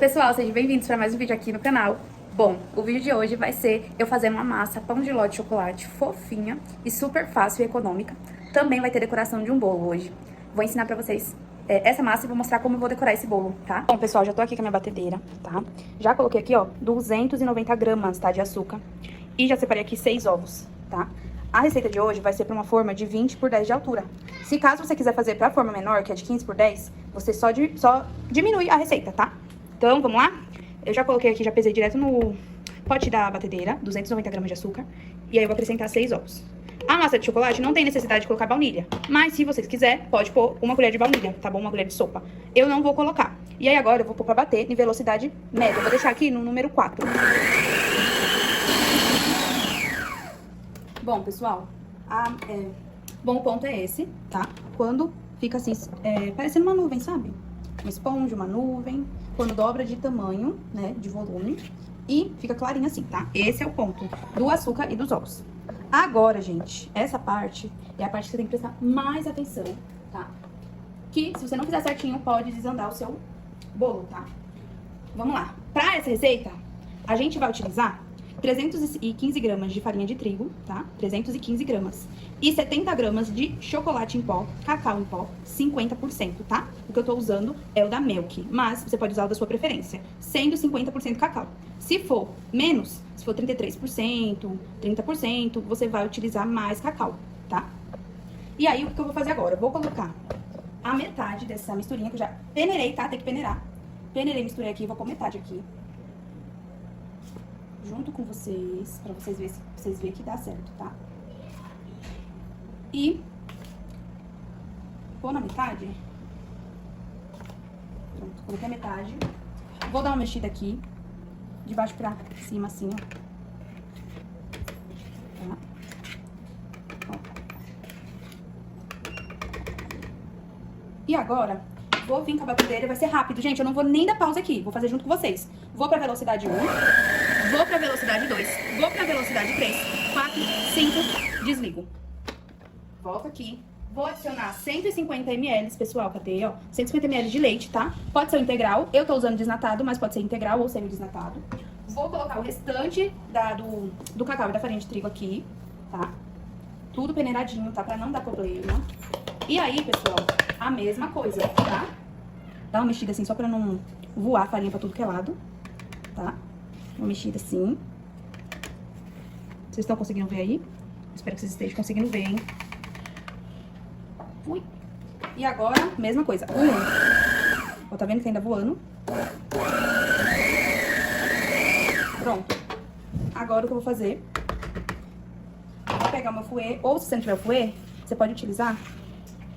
Pessoal, sejam bem-vindos para mais um vídeo aqui no canal. Bom, o vídeo de hoje vai ser eu fazendo uma massa pão de ló de chocolate fofinha e super fácil e econômica. Também vai ter decoração de um bolo hoje. Vou ensinar pra vocês essa massa e vou mostrar como eu vou decorar esse bolo, tá? Bom, pessoal, já tô aqui com a minha batedeira, tá? Já coloquei aqui, ó, 290 gramas, tá, de açúcar. E já separei aqui 6 ovos, tá? A receita de hoje vai ser pra uma forma de 20 por 10 de altura. Se caso você quiser fazer pra forma menor, que é de 15 por 10, você só diminui a receita, tá? Então, vamos lá? Eu já coloquei aqui, já pesei direto no pote da batedeira, 290 gramas de açúcar. E aí eu vou acrescentar 6 ovos. A massa de chocolate não tem necessidade de colocar baunilha. Mas se vocês quiserem, pode pôr uma colher de baunilha, tá bom? Uma colher de sopa. Eu não vou colocar. E aí agora eu vou pôr pra bater em velocidade média. Eu vou deixar aqui no número 4. Bom, pessoal, bom, o ponto é esse, tá? Quando fica assim, parecendo uma nuvem, sabe? Uma esponja, uma nuvem. Quando dobra de tamanho, né, de volume. E fica clarinho assim, tá? Esse é o ponto do açúcar e dos ovos. Agora, gente, essa parte é a parte que você tem que prestar mais atenção, tá? Que, se você não fizer certinho, pode desandar o seu bolo, tá? Vamos lá. Pra essa receita, a gente vai utilizar 315 gramas de farinha de trigo, tá? 315 gramas. E 70 gramas de chocolate em pó, cacau em pó, 50%, tá? O que eu tô usando é o da Milk, mas você pode usar o da sua preferência, sendo 50% cacau. Se for menos, se for 33%, 30%, você vai utilizar mais cacau, tá? E aí, o que eu vou fazer agora? Eu vou colocar a metade dessa misturinha que eu já peneirei, tá? Tem que peneirar. Peneirei, misturei aqui, vou pôr metade aqui. Junto com vocês, pra vocês verem que dá certo, tá? E pôr na metade. Pronto, coloquei a metade. Vou dar uma mexida aqui, de baixo pra cima, assim, ó. Tá? Ó. E agora, vou vir com a batedeira, vai ser rápido, gente. Eu não vou nem dar pausa aqui, vou fazer junto com vocês. Vou pra velocidade 1. Vou pra velocidade 2, vou pra velocidade 3, 4, 5, desligo. Volto aqui, vou adicionar 150 ml, pessoal, cadê, ó? 150 ml de leite, tá? Pode ser o integral, eu tô usando desnatado, mas pode ser integral ou semi-desnatado. Vou colocar o restante do cacau e da farinha de trigo aqui, tá? Tudo peneiradinho, tá? Pra não dar problema. E aí, pessoal, a mesma coisa, tá? Dá uma mexida assim, só pra não voar a farinha pra tudo que é lado, tá? Uma mexida assim. Vocês estão conseguindo ver aí? Espero que vocês estejam conseguindo ver, hein? Ui. E agora, mesma coisa. Ó, tá vendo que ainda voando? Pronto. Agora o que eu vou fazer? Vou pegar o meu fouet. Ou se você não tiver o fouet, você pode utilizar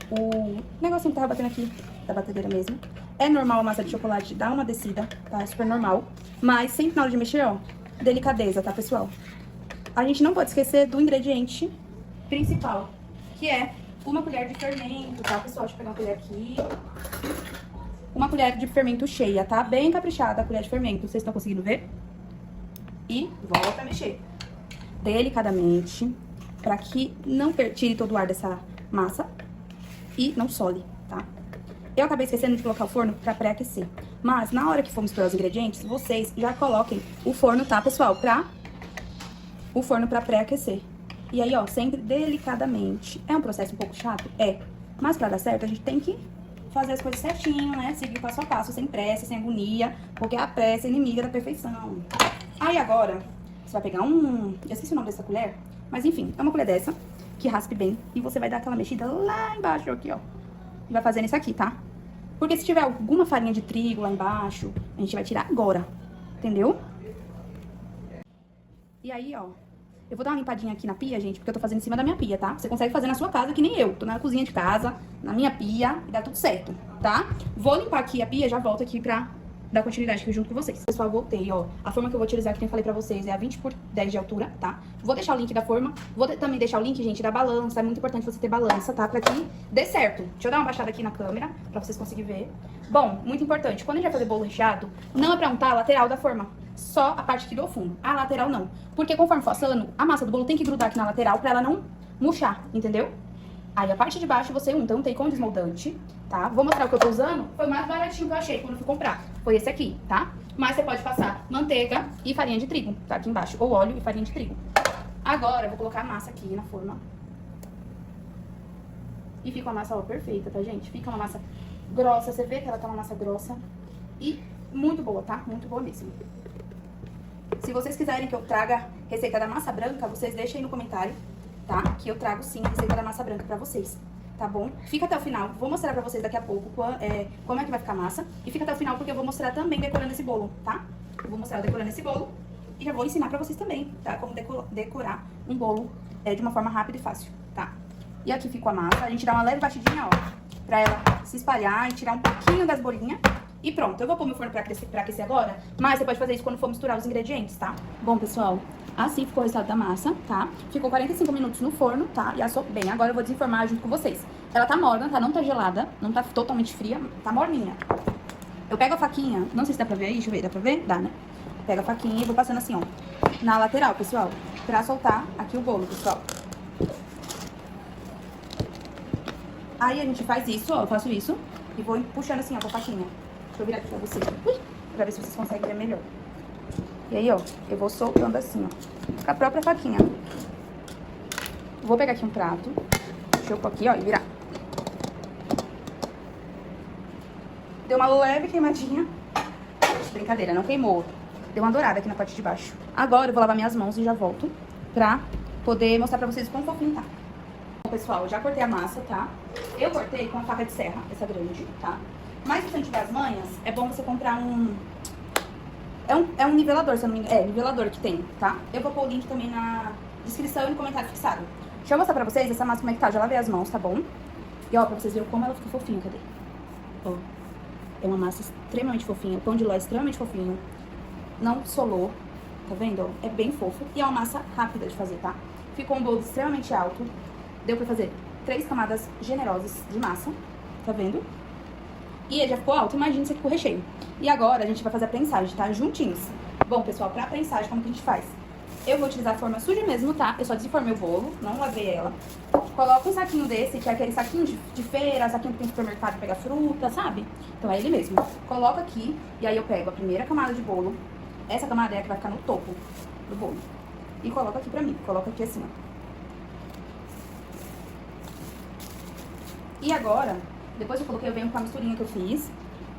o negocinho que tava batendo aqui, da batedeira mesmo. É normal a massa de chocolate dar uma descida, tá? É super normal. Mas sempre na hora de mexer, ó, delicadeza, tá, pessoal? A gente não pode esquecer do ingrediente principal, que é uma colher de fermento, tá, pessoal? Deixa eu pegar uma colher aqui. Uma colher de fermento cheia, tá? Bem caprichada a colher de fermento. Vocês estão conseguindo ver? E volta a mexer delicadamente, pra que não tire todo o ar dessa massa e não sole, tá? Eu acabei esquecendo de colocar o forno pra pré-aquecer. Mas, na hora que for misturar os ingredientes, vocês já coloquem o forno, tá, pessoal? O forno pra pré-aquecer. E aí, ó, sempre delicadamente. É um processo um pouco chato? É. Mas pra dar certo, a gente tem que fazer as coisas certinho, né? Seguir passo a passo, sem pressa, sem agonia. Porque a pressa é inimiga da perfeição. Aí, agora, você vai pegar eu esqueci o nome dessa colher. Mas, enfim, é uma colher dessa, que raspe bem. E você vai dar aquela mexida lá embaixo, aqui, ó. E vai fazendo isso aqui, tá? Porque se tiver alguma farinha de trigo lá embaixo, a gente vai tirar agora, entendeu? E aí, ó, eu vou dar uma limpadinha aqui na pia, gente, porque eu tô fazendo em cima da minha pia, tá? Você consegue fazer na sua casa, que nem eu. Tô na cozinha de casa, na minha pia, e dá tudo certo, tá? Vou limpar aqui a pia, já volto aqui pra dar continuidade aqui junto com vocês. Pessoal, voltei, ó. A forma que eu vou utilizar, que eu falei pra vocês, é a 20 por 10 de altura, tá? Vou deixar o link da forma. Vou também deixar o link, gente, da balança. É muito importante você ter balança, tá? Pra que dê certo. Deixa eu dar uma baixada aqui na câmera, pra vocês conseguirem ver. Bom, muito importante. Quando a gente vai fazer bolo recheado, não é pra untar a lateral da forma. Só a parte aqui do fundo. A lateral não. Porque conforme for assando, a massa do bolo tem que grudar aqui na lateral pra ela não murchar, entendeu? Aí a parte de baixo você unta, untei com desmoldante, tá? Vou mostrar o que eu tô usando. Foi o mais baratinho que eu achei quando eu fui comprar. foi esse aqui, tá? Mas você pode passar manteiga e farinha de trigo, tá? Aqui embaixo. Ou óleo e farinha de trigo. Agora, eu vou colocar a massa aqui na forma. E fica uma massa, ó, perfeita, tá, gente? Fica uma massa grossa. Você vê que ela tá uma massa grossa. E muito boa, tá? Muito boa mesmo. Se vocês quiserem que eu traga receita da massa branca, vocês deixem aí no comentário, tá? Que eu trago sim a receita da massa branca pra vocês. Tá bom? Fica até o final, vou mostrar pra vocês daqui a pouco como é que vai ficar a massa. E fica até o final porque eu vou mostrar também decorando esse bolo, tá? Eu vou mostrar decorando esse bolo e já vou ensinar pra vocês também, tá? Como decorar um bolo de uma forma rápida e fácil, tá? E aqui ficou a massa, a gente dá uma leve batidinha, ó, pra ela se espalhar e tirar um pouquinho das bolinhas. E pronto, eu vou pôr meu forno pra aquecer agora, mas você pode fazer isso quando for misturar os ingredientes, tá? Bom, pessoal, assim ficou o resultado da massa, tá? Ficou 45 minutos no forno, tá? E assou bem. Agora eu vou desenformar junto com vocês. Ela tá morna, tá? Não tá gelada, não tá totalmente fria, tá morninha. Eu pego a faquinha, não sei se dá pra ver aí, deixa eu ver, dá pra ver? Dá, né? Pego a faquinha e vou passando assim, ó, na lateral, pessoal, pra soltar aqui o bolo, pessoal. Aí a gente faz isso, ó, eu faço isso e vou puxando assim, ó, com a faquinha. Deixa eu virar aqui pra vocês, pra ver se vocês conseguem ver melhor. E aí, ó, eu vou soltando assim, ó, com a própria faquinha. Vou pegar aqui um prato, deixa eu pôr aqui, ó, e virar. Deu uma leve queimadinha. Brincadeira, não queimou. Deu uma dourada aqui na parte de baixo. Agora eu vou lavar minhas mãos e já volto pra poder mostrar pra vocês quão fofinho tá. Bom, pessoal, eu já cortei a massa, tá? Eu cortei com a faca de serra, essa grande, tá? Mas se você não tiver as manhas, é bom você comprar um... É um nivelador, se eu não me engano. É, nivelador que tem, tá? Eu vou pôr o link também na descrição e no comentário fixado. Deixa eu mostrar pra vocês essa massa como é que tá. Já lavei as mãos, tá bom? E ó, pra vocês verem como ela ficou fofinha, cadê? Ó, é uma massa extremamente fofinha. O pão de ló é extremamente fofinho. Não solou, tá vendo? É bem fofo. E é uma massa rápida de fazer, tá? Ficou um bolo extremamente alto. Deu pra fazer 3 camadas generosas de massa, tá vendo? E ele já ficou alto, imagina isso aqui com o recheio. E agora a gente vai fazer a prensagem, tá? Juntinhos. Bom, pessoal, pra prensagem, como que a gente faz? Eu vou utilizar a forma suja mesmo, tá? Eu só desenformei o bolo, não lavei ela. Coloco um saquinho desse, que é aquele saquinho de feira, saquinho que tem no supermercado pra pegar fruta, sabe? Então é ele mesmo. Coloco aqui, e aí eu pego a primeira camada de bolo. Essa camada é a que vai ficar no topo do bolo. E coloco aqui pra mim. Coloco aqui assim, ó. E agora, depois que eu coloquei, eu venho com a misturinha que eu fiz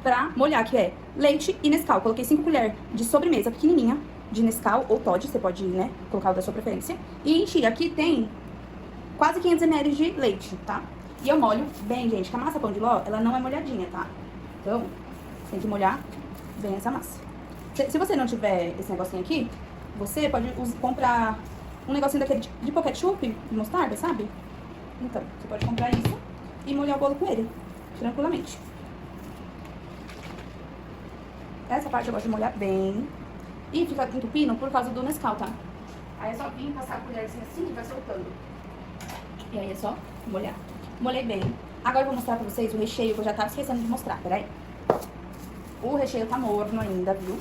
pra molhar, que é leite e Nescau. Coloquei 5 colheres de sobremesa pequenininha de Nescau ou Toddy, você pode, né, colocar o da sua preferência. E enchi. Aqui tem quase 500 ml de leite, tá? E eu molho bem, gente, que a massa pão de ló, ela não é molhadinha, tá? Então, tem que molhar bem essa massa. Se você não tiver esse negocinho aqui, você pode comprar um negocinho daquele de pó ketchup, de mostarda, sabe? Então, você pode comprar isso e molhar o bolo com ele, tranquilamente. Essa parte eu gosto de molhar bem. E fica entupindo por causa do Nescau, tá? Aí é só vir passar a colherzinha assim que vai soltando. E aí é só molhar. Molhei bem. Agora eu vou mostrar pra vocês o recheio que eu já tava esquecendo de mostrar, peraí. O recheio tá morno ainda, viu?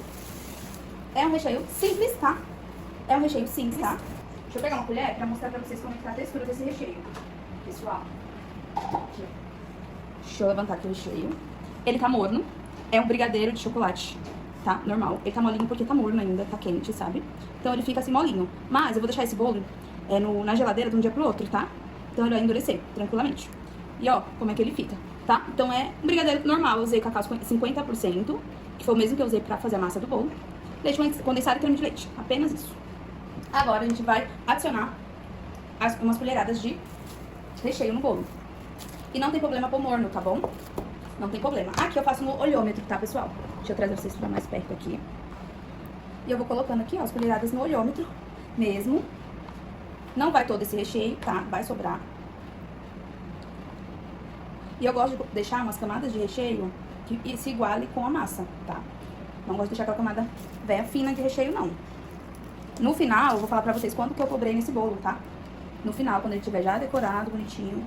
É um recheio simples, tá? É um recheio simples, tá? Deixa eu pegar uma colher pra mostrar pra vocês como é que tá a textura desse recheio, pessoal. Aqui. Deixa eu levantar aqui o recheio. Ele tá morno. É um brigadeiro de chocolate, tá? Normal. Ele tá molinho porque tá morno ainda, tá quente, sabe? Então ele fica assim molinho. Mas eu vou deixar esse bolo na geladeira de um dia pro outro, tá? Então ele vai endurecer, tranquilamente. E ó, como é que ele fica, tá? Então é um brigadeiro normal. Eu usei cacau 50%, que foi o mesmo que eu usei pra fazer a massa do bolo. Leite condensado e creme de leite. Apenas isso. Agora a gente vai adicionar umas colheradas de recheio no bolo. E não tem problema pôr morno, tá bom? Não tem problema. Aqui eu faço no olhômetro, tá, pessoal? Deixa eu trazer vocês pra mais perto aqui. E eu vou colocando aqui, ó, as colheradas no olhômetro mesmo. Não vai todo esse recheio, tá? Vai sobrar. E eu gosto de deixar umas camadas de recheio que se iguale com a massa, tá? Não gosto de deixar aquela camada velha fina de recheio, não. No final, eu vou falar pra vocês quanto que eu cobrei nesse bolo, tá? No final, quando ele estiver já decorado, bonitinho,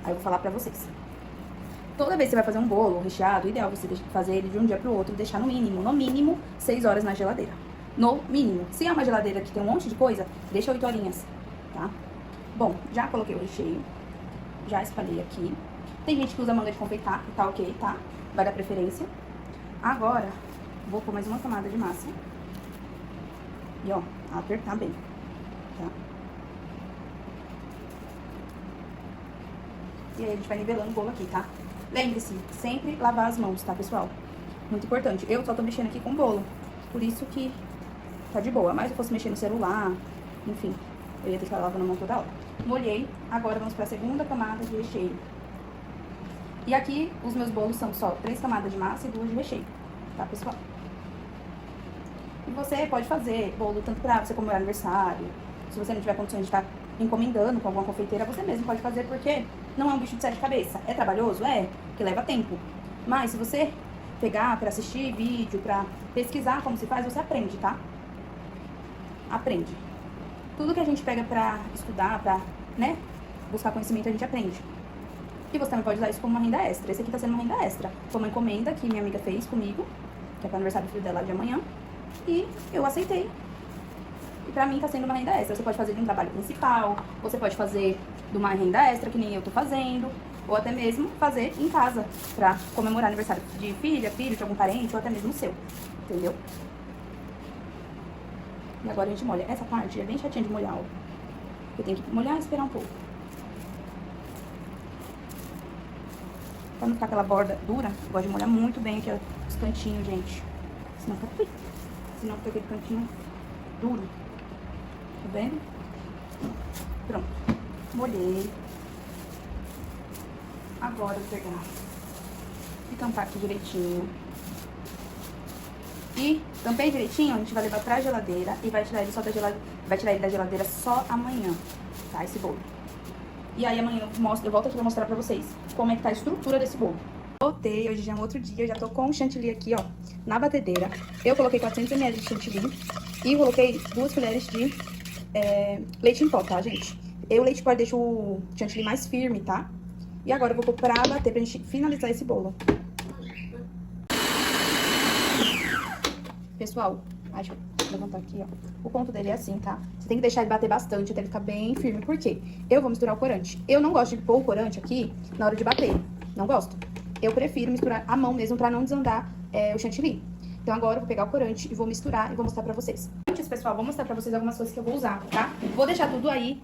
aí eu vou falar pra vocês. Toda vez que você vai fazer um bolo recheado, o ideal é você fazer ele de um dia pro outro e deixar no mínimo 6 horas na geladeira. No mínimo. Se é uma geladeira que tem um monte de coisa, deixa 8 horinhas, tá? Bom, já coloquei o recheio, já espalhei aqui. Tem gente que usa manga de confeitar e tá ok, tá? Vai dar preferência. Agora, Vou pôr mais uma camada de massa. E, ó, apertar bem, tá? E aí, a gente vai nivelando o bolo aqui, tá? Lembre-se, sempre lavar as mãos, tá, pessoal? Muito importante. Eu só tô mexendo aqui com o bolo, por isso que tá de boa. Mas se eu fosse mexer no celular, enfim, eu ia ter que estar lavando a mão toda hora. Molhei, agora vamos pra segunda camada de recheio. E aqui, os meus bolos são só 3 camadas de massa e 2 de recheio, tá, pessoal? E você pode fazer bolo tanto pra você comemorar aniversário, se você não tiver condições de estar encomendando com alguma confeiteira, você mesmo pode fazer, porque não é um bicho de 7 cabeças. É trabalhoso? É, que leva tempo. Mas se você pegar pra assistir vídeo, pra pesquisar como se faz, você aprende, tá? Aprende. Tudo que a gente pega pra estudar, pra, né, buscar conhecimento, a gente aprende. E você também pode usar isso como uma renda extra. Esse aqui tá sendo uma renda extra. Foi uma encomenda que minha amiga fez comigo, que é pro aniversário do filho dela de amanhã. E eu aceitei. E pra mim tá sendo uma renda extra. Você pode fazer de um trabalho principal, você pode fazer de uma renda extra, que nem eu tô fazendo, ou até mesmo fazer em casa, pra comemorar aniversário de filha, filho, de algum parente, ou até mesmo seu. Entendeu? E agora a gente molha. Essa parte é bem chatinha de molhar, ó. Eu tenho que molhar e esperar um pouco. Pra não ficar aquela borda dura, eu gosto de molhar muito bem aqui, ó, os cantinhos, gente. Senão fica aquele cantinho duro. Tá vendo? Pronto. Molhei. Agora eu vou pegar e tampar aqui direitinho. E tampei direitinho, a gente vai levar pra geladeira e vai tirar ele só da geladeira, vai tirar ele da geladeira só amanhã, tá? Esse bolo. E aí amanhã eu volto aqui pra mostrar pra vocês como é que tá a estrutura desse bolo. Voltei, hoje já é um outro dia, eu já tô com o chantilly aqui, ó, na batedeira. Eu coloquei 400 ml de chantilly e coloquei 2 colheres de leite em pó, tá, gente? O leite em pó deixa o chantilly mais firme, tá? E agora eu vou pôr pra bater pra gente finalizar esse bolo. Pessoal, deixa eu levantar aqui, ó. O ponto dele é assim, tá? Você tem que deixar ele bater bastante até ele ficar bem firme. Por quê? Eu vou misturar o corante. Eu não gosto de pôr o corante aqui na hora de bater. Não gosto. Eu prefiro misturar a mão mesmo pra não desandar o chantilly. Então agora eu vou pegar o corante e vou misturar e vou mostrar pra vocês. Antes, pessoal, vou mostrar pra vocês algumas coisas que eu vou usar, tá? Vou deixar tudo aí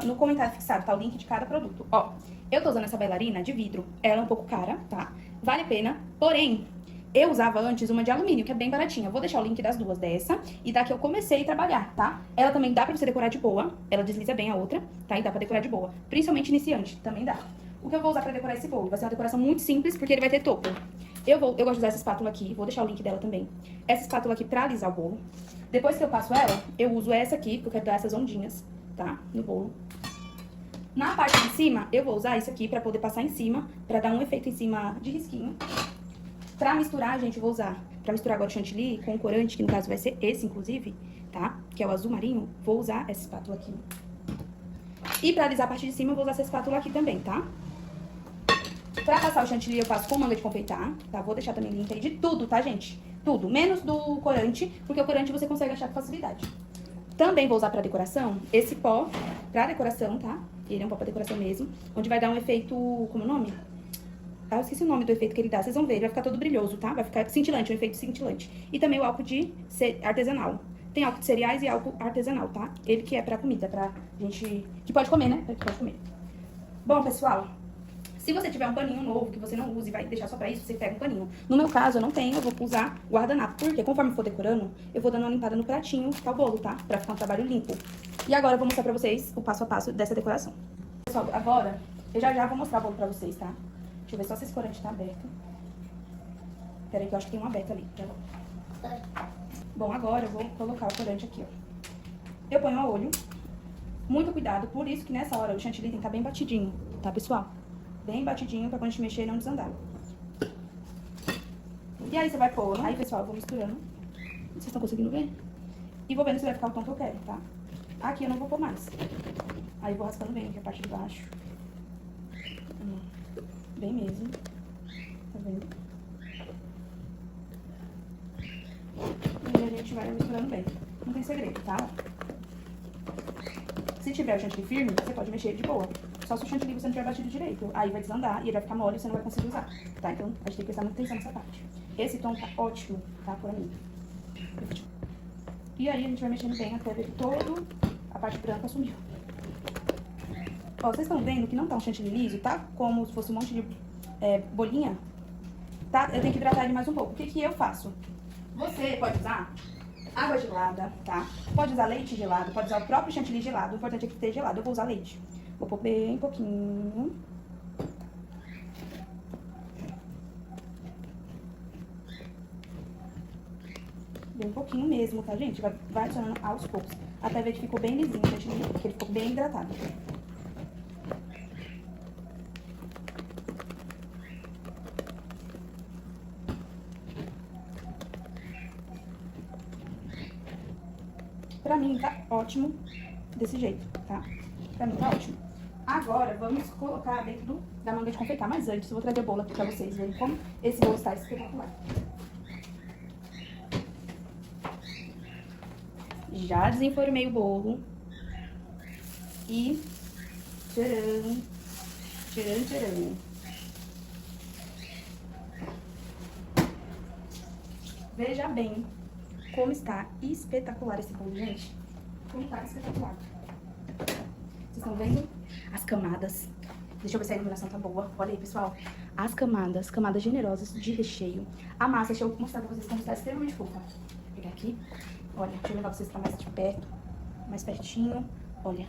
no comentário fixado, tá? O link de cada produto. Ó, eu tô usando essa bailarina de vidro. Ela é um pouco cara, tá? Vale a pena, porém... Eu usava antes uma de alumínio, que é bem baratinha. Vou deixar o link das duas dessa e da que eu comecei a trabalhar, tá? Ela também dá pra você decorar de boa. Ela desliza bem a outra, tá? E dá pra decorar de boa. Principalmente iniciante, também dá. O que eu vou usar pra decorar esse bolo? Vai ser uma decoração muito simples, porque ele vai ter topo. Eu gosto de usar essa espátula aqui. Vou deixar o link dela também. Essa espátula aqui pra alisar o bolo. Depois que eu passo ela, eu uso essa aqui, porque eu quero dar essas ondinhas, tá? No bolo. Na parte de cima, eu vou usar isso aqui pra poder passar em cima, pra dar um efeito em cima de risquinho. Pra misturar, gente, eu vou usar, pra misturar agora o chantilly com o corante, que no caso vai ser esse, inclusive, tá? Que é o azul marinho, vou usar essa espátula aqui. E pra alisar a parte de cima, eu vou usar essa espátula aqui também, tá? Pra passar o chantilly, eu passo com manga de confeitar, tá? Vou deixar também link aí de tudo, tá, gente? Tudo, menos do corante, porque o corante você consegue achar com facilidade. Também vou usar pra decoração esse pó pra decoração, tá? Ele é um pó pra decoração mesmo, onde vai dar um efeito, como é o nome? Eu esqueci o nome do efeito que ele dá, vocês vão ver, ele vai ficar todo brilhoso, tá? Vai ficar cintilante, um efeito cintilante. E também o álcool de artesanal. Tem álcool de cereais e álcool artesanal, tá? Ele que é pra comida, pra gente... que pode comer, né? Que pode comer. Bom, pessoal, se você tiver um paninho novo que você não use e vai deixar só pra isso, você pega um paninho. No meu caso, eu não tenho, eu vou usar guardanapo. Porque conforme eu for decorando, eu vou dando uma limpada no pratinho, tá o bolo, tá? Pra ficar um trabalho limpo. E agora eu vou mostrar pra vocês o passo a passo dessa decoração. Pessoal, agora, eu já vou mostrar o bolo pra vocês, tá? Deixa eu ver só se esse corante tá aberto. Peraí que eu acho que tem um aberto ali. Já vou. Bom, agora eu vou colocar o corante aqui, ó. Eu ponho a olho. Muito cuidado, por isso que nessa hora o chantilly tem que estar bem batidinho, tá, pessoal? Bem batidinho pra quando a gente mexer não desandar. E aí você vai pôr. Aí, pessoal, eu vou misturando. Vocês estão conseguindo ver? E vou vendo se vai ficar o tom que eu quero, tá? Aqui eu não vou pôr mais. Aí eu vou raspando bem aqui a parte de baixo. Bem mesmo. Tá vendo? E a gente vai misturando bem. Não tem segredo, tá? Se tiver o chantilly firme, você pode mexer de boa. Só se o chantilly você não tiver batido direito. Aí vai desandar e ele vai ficar mole e você não vai conseguir usar. Tá? Então, a gente tem que prestar muita atenção nessa parte. Esse tom tá ótimo, tá? Pra mim. E aí a gente vai mexendo bem até ver que toda a parte branca sumiu. Ó, vocês estão vendo que não tá um chantilly liso, tá? Como se fosse um monte de bolinha. Tá? Eu tenho que hidratar ele mais um pouco. O que que eu faço? Você pode usar água gelada, tá? Pode usar leite gelado, pode usar o próprio chantilly gelado. O importante é que esteja gelado. Eu vou usar leite. Vou pôr bem pouquinho. Bem pouquinho mesmo, tá, gente? Vai adicionando aos poucos. Até ver que ficou bem lisinho o chantilly, que ele ficou bem hidratado. Pra mim tá ótimo desse jeito, tá? Pra mim tá ótimo. Agora, vamos colocar dentro da manga de confeitar. Mas antes, eu vou trazer o bolo aqui pra vocês verem como esse bolo está espetacular. Já desenformei o bolo. E... tcharam! Tcharam, tcharam! Veja bem como está espetacular esse bolo, gente. Como tá espetacular. Vocês estão vendo as camadas? Deixa eu ver se a iluminação tá boa. Olha aí, pessoal. As camadas generosas de recheio. A massa, deixa eu mostrar pra vocês como está extremamente fofa. Vou pegar aqui. Olha, deixa eu levar vocês pra mais de perto. Mais pertinho. Olha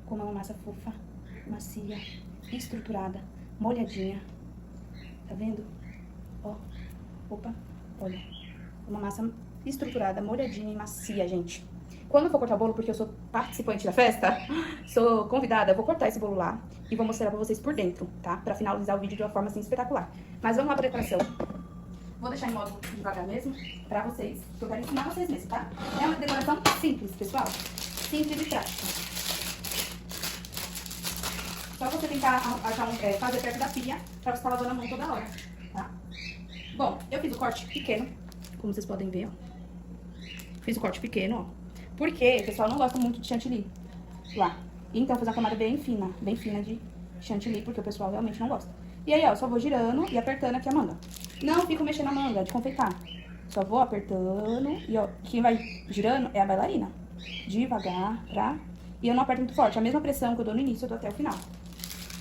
como é uma massa fofa, macia, estruturada, molhadinha. Tá vendo? Ó. Opa. Olha. Uma massa estruturada, molhadinha e macia, gente. Quando eu for cortar o bolo, porque eu sou participante da festa, sou convidada, eu vou cortar esse bolo lá e vou mostrar pra vocês por dentro, tá? Pra finalizar o vídeo de uma forma assim espetacular. Mas vamos lá pra decoração. Vou deixar em modo devagar mesmo, pra vocês, que eu quero ensinar vocês mesmo, tá? É uma decoração simples, pessoal. Simples e prática. Só você tentar fazer perto da pia, pra você estar lavando a mão toda hora, tá? Bom, eu fiz o corte pequeno, como vocês podem ver, ó. Fiz o corte pequeno, ó. Porque o pessoal não gosta muito de chantilly lá. Então, eu fiz uma camada bem fina de chantilly, porque o pessoal realmente não gosta. E aí, ó, eu só vou girando e apertando aqui a manga. Não fico mexendo a manga de confeitar. Só vou apertando e, ó, quem vai girando é a bailarina. Devagar, tá? E eu não aperto muito forte. A mesma pressão que eu dou no início, eu dou até o final.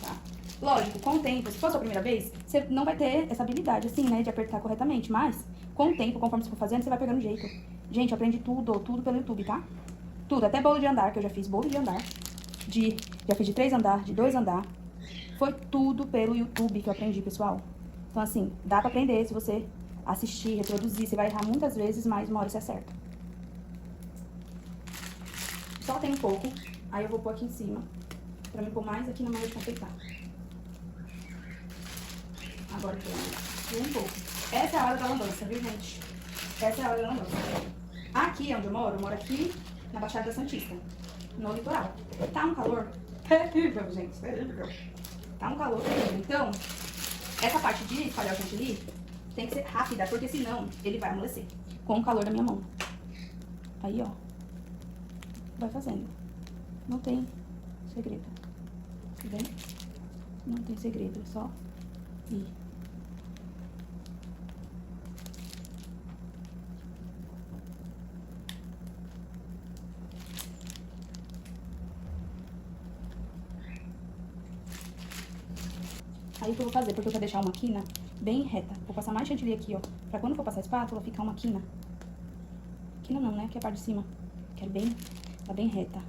Tá? Lógico, com o tempo, se for a sua primeira vez, você não vai ter essa habilidade, assim, né, de apertar corretamente. Mas, com o tempo, conforme você for fazendo, você vai pegando jeito. Gente, eu aprendi tudo pelo YouTube, tá? Tudo, até bolo de andar, que eu já fiz bolo de andar. Já fiz de 3 andar, de 2 andar. Foi tudo pelo YouTube que eu aprendi, pessoal. Então, assim, dá pra aprender se você assistir, reproduzir. Você vai errar muitas vezes, mas uma hora você acerta. Só tem um pouco, aí eu vou pôr aqui em cima, pra me pôr mais aqui na manga de confeitar. Agora tem um pouco. Essa é a hora da lambança, viu, gente? Essa é a hora da lambança. Aqui onde eu moro aqui na Baixada Santista, no litoral. Tá um calor terrível, gente, terrível. Tá um calor terrível. Então, essa parte de espalhar o chantilly tem que ser rápida, porque senão ele vai amolecer com o calor da minha mão. Aí, ó. Vai fazendo. Não tem segredo. Tá vendo? Não tem segredo, é só ir. Aí o que eu vou fazer, porque eu quero deixar uma quina bem reta. Vou passar mais chantilly aqui, ó. Pra quando for passar a espátula, ficar uma quina. Quina não, né? Que é a parte de cima. Quero bem, tá bem reta.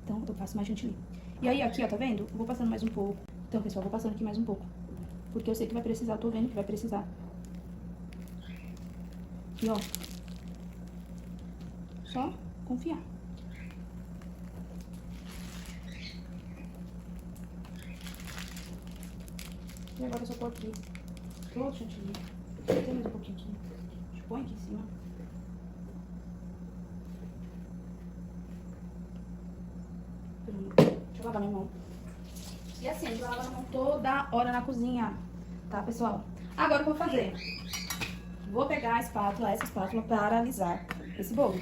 Então, eu passo mais chantilly. E aí, aqui, ó, tá vendo? Eu vou passando mais um pouco. Então, pessoal, eu vou passando aqui mais um pouco. Porque eu sei que vai precisar, eu tô vendo que vai precisar. E, ó. Só confiar. E agora eu só pôr aqui todo o chantilly. Tem mais um pouquinho aqui. A gente põe aqui em cima. Deixa eu lavar minha mão. E assim, a gente vai lavar a mão toda hora na cozinha. Tá, pessoal? Agora o que eu vou fazer? Vou pegar a espátula, essa espátula, para alisar esse bolo.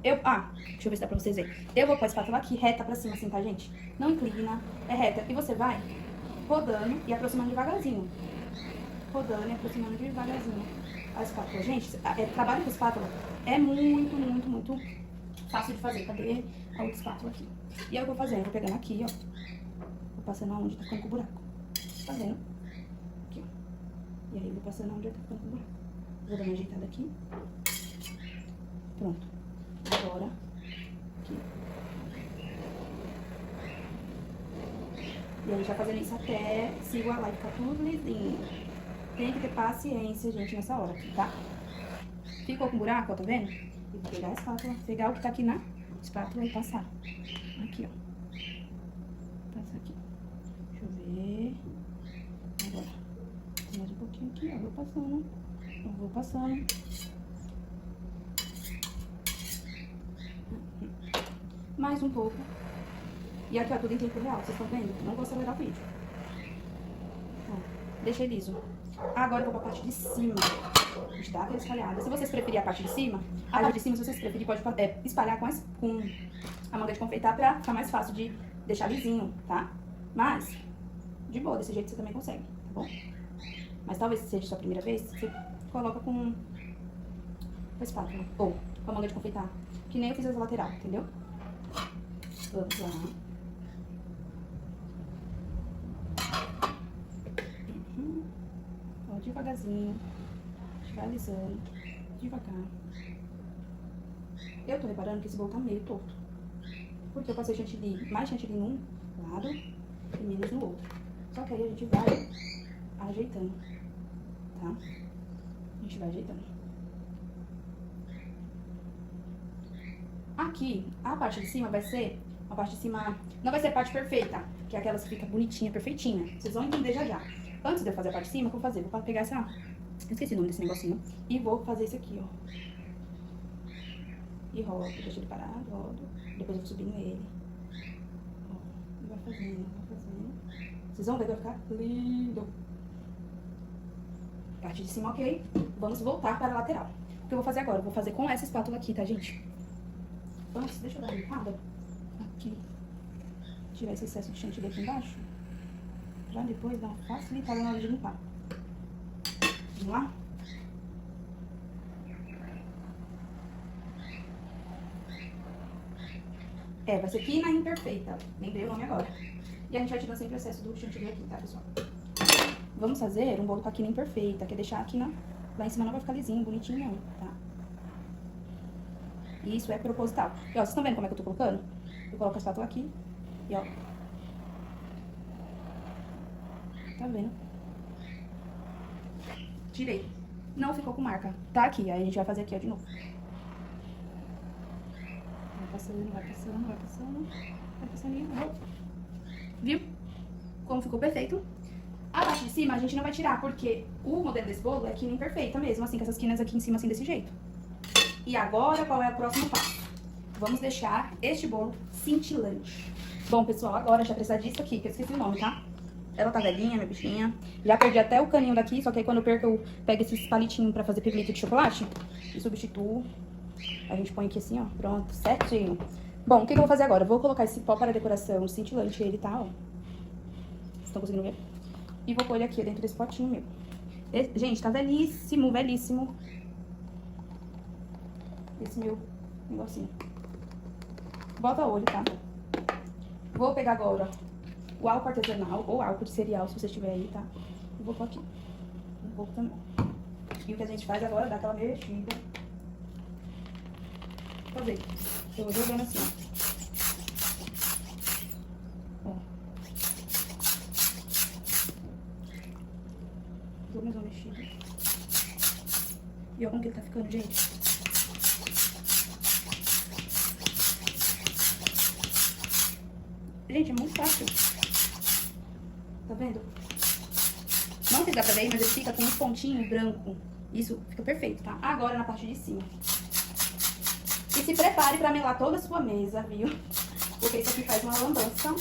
Deixa eu ver se dá pra vocês verem. Eu vou pôr a espátula aqui, reta pra cima, assim, tá, gente? Não inclina, é reta. E você vai rodando e aproximando devagarzinho. Rodando e aproximando devagarzinho. a espátula. Gente, trabalho com espátula é muito, muito, muito fácil de fazer. Cadê a outra espátula aqui? E aí eu vou fazendo, vou pegando aqui, ó. Vou passando aonde tá ficando com o buraco. Tá vendo? Aqui, ó. E aí eu vou passando aonde tá ficando com o buraco. Vou dar uma ajeitada aqui. Pronto. Agora, aqui. E aí já fazendo isso até se igualar e ficar tudo lisinho. Tem que ter paciência, gente, nessa hora aqui, tá? Ficou com buraco, ó, tá vendo? Eu vou pegar a espátula, pegar o que tá aqui na espátula e passar. Aqui, ó. Passa aqui. Deixa eu ver. Agora, mais um pouquinho aqui, ó. Vou passando. Eu vou passando. Mais um pouco. E aqui, ó, tudo em tempo real, vocês estão vendo? Não vou acelerar o vídeo. Ó, deixei liso. Agora eu vou pra parte de cima. A gente dá aquela espalhada. Se vocês preferirem a parte de cima, se vocês preferirem, pode espalhar com a manga de confeitar pra ficar mais fácil de deixar lisinho, tá? Mas, de boa, desse jeito você também consegue, tá bom? Mas talvez seja a sua primeira vez, você coloca com a espátula, ou com a manga de confeitar. Que nem eu fiz as lateral, entendeu? Vamos lá. Ó, devagarzinho. Vai alisando. Devagar. Eu tô reparando que esse bolo tá meio torto. Porque eu passei chantilly, mais chantilly num lado e menos no outro. Só que aí a gente vai ajeitando, tá? A gente vai ajeitando. Aqui, a parte de cima vai ser... A parte de cima não vai ser a parte perfeita, que é aquelas que fica bonitinha, perfeitinha. Vocês vão entender já já. Antes de eu fazer a parte de cima, o que eu vou fazer? Vou pegar essa... Eu esqueci o nome desse negocinho. E vou fazer isso aqui, ó. E rodo, deixa ele parado, rodo. Depois eu vou subindo ele. Ó, e vai fazendo, vai fazendo. Vocês vão ver que vai ficar lindo. Parte de cima, ok. Vamos voltar para a lateral. O que eu vou fazer agora? Eu vou fazer com essa espátula aqui, tá, gente? Antes, deixa eu dar uma limpada. Aqui. Tirar esse excesso de chantilly aqui embaixo. Pra depois dar uma facilitada na hora de limpar. Vamos lá? Vai ser quina imperfeita. Lembrei o nome agora. E a gente vai tirando sempre o excesso do chantilly aqui, tá, pessoal? Vamos fazer um bolo com a quina imperfeita, que é deixar a quina lá em cima não vai ficar lisinho, bonitinho não, tá? E isso é proposital. E ó, vocês estão vendo como é que eu tô colocando? Eu coloco a espátula aqui e ó. Tá vendo? Tirei. Não ficou com marca. Tá aqui, aí a gente vai fazer aqui, ó, de novo. Vai passando, vai passando, vai passando. Vai passando, viu? Como ficou perfeito. A parte de cima a gente não vai tirar, porque o modelo desse bolo é quina imperfeita mesmo, assim, com essas quinas aqui em cima, assim, desse jeito. E agora, qual é o próximo passo? Vamos deixar este bolo cintilante. Bom, pessoal, agora já precisa disso aqui, que eu esqueci o nome, tá? Ela tá velhinha, minha bichinha. Já perdi até o caninho daqui, só que aí quando eu perco, eu pego esses palitinhos pra fazer pirulito de chocolate e substituo. A gente põe aqui assim, ó, pronto, certinho. Bom, o que eu vou fazer agora? Eu vou colocar esse pó para decoração cintilante, ele tá, ó. Vocês estão conseguindo ver? E vou pôr ele aqui dentro desse potinho meu. Gente, tá velhíssimo, velhíssimo. Esse meu negocinho. Bota olho, tá? Vou pegar agora o álcool artesanal ou álcool de cereal, se você tiver aí, tá? E vou pôr aqui. Um pouco também. E o que a gente faz agora é dar aquela mexida. Fazer. Eu vou jogando assim, ó. Dou mais uma mexida. E olha como que ele tá ficando, gente. Gente, é muito fácil. Tá vendo? Não sei se dá pra ver, mas ele fica com um pontinho branco. Isso fica perfeito, tá? Agora na parte de cima. E se prepare pra melar toda a sua mesa, viu? Porque isso aqui faz uma lambança.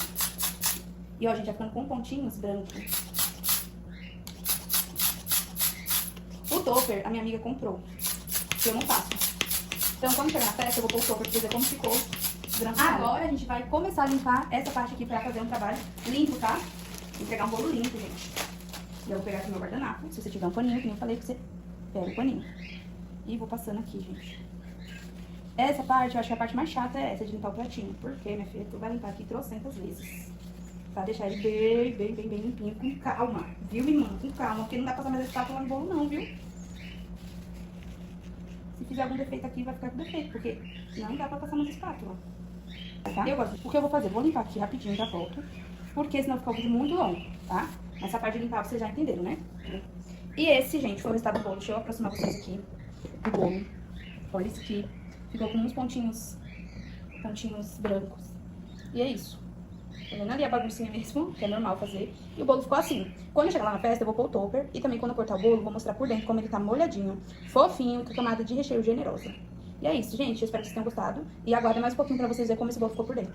E ó, gente, vai ficando com pontinhos brancos. O topper, a minha amiga comprou. Que eu não faço. Então, quando chegar na festa, eu vou pôr o topper pra ver como ficou. Agora a gente vai começar a limpar essa parte aqui pra fazer um trabalho limpo, tá? Entregar um bolo limpo, gente. E eu vou pegar aqui meu guardanapo. Se você tiver um paninho, que nem eu falei, que você Pego o paninho. E vou passando aqui, gente. Essa parte, eu acho que a parte mais chata é essa de limpar o pratinho. Porque, minha filha, tu vai limpar aqui trocentas vezes. Pra deixar ele bem limpinho, com calma. Viu, irmã? Com calma, porque não dá pra passar mais espátula no bolo não, viu? Se fizer algum defeito aqui, vai ficar com defeito, porque não dá pra passar mais espátula. Tá? Eu gosto. O que eu vou fazer? Vou limpar aqui rapidinho, já volto. Porque senão fica o vídeo muito longo, tá? Essa parte de limpar vocês já entenderam, né? E esse, gente, foi o resultado do bolo. Deixa eu aproximar vocês aqui do bolo. Olha isso aqui. Ficou com uns pontinhos brancos. E é isso. Tá vendo ali a baguncinha mesmo, que é normal fazer. E o bolo ficou assim. Quando eu chegar lá na festa, eu vou pôr o topper. E também quando eu cortar o bolo, vou mostrar por dentro como ele tá molhadinho, fofinho, com camada de recheio generosa. E é isso, gente. Eu espero que vocês tenham gostado. E aguardem mais um pouquinho pra vocês verem como esse bolo ficou por dentro.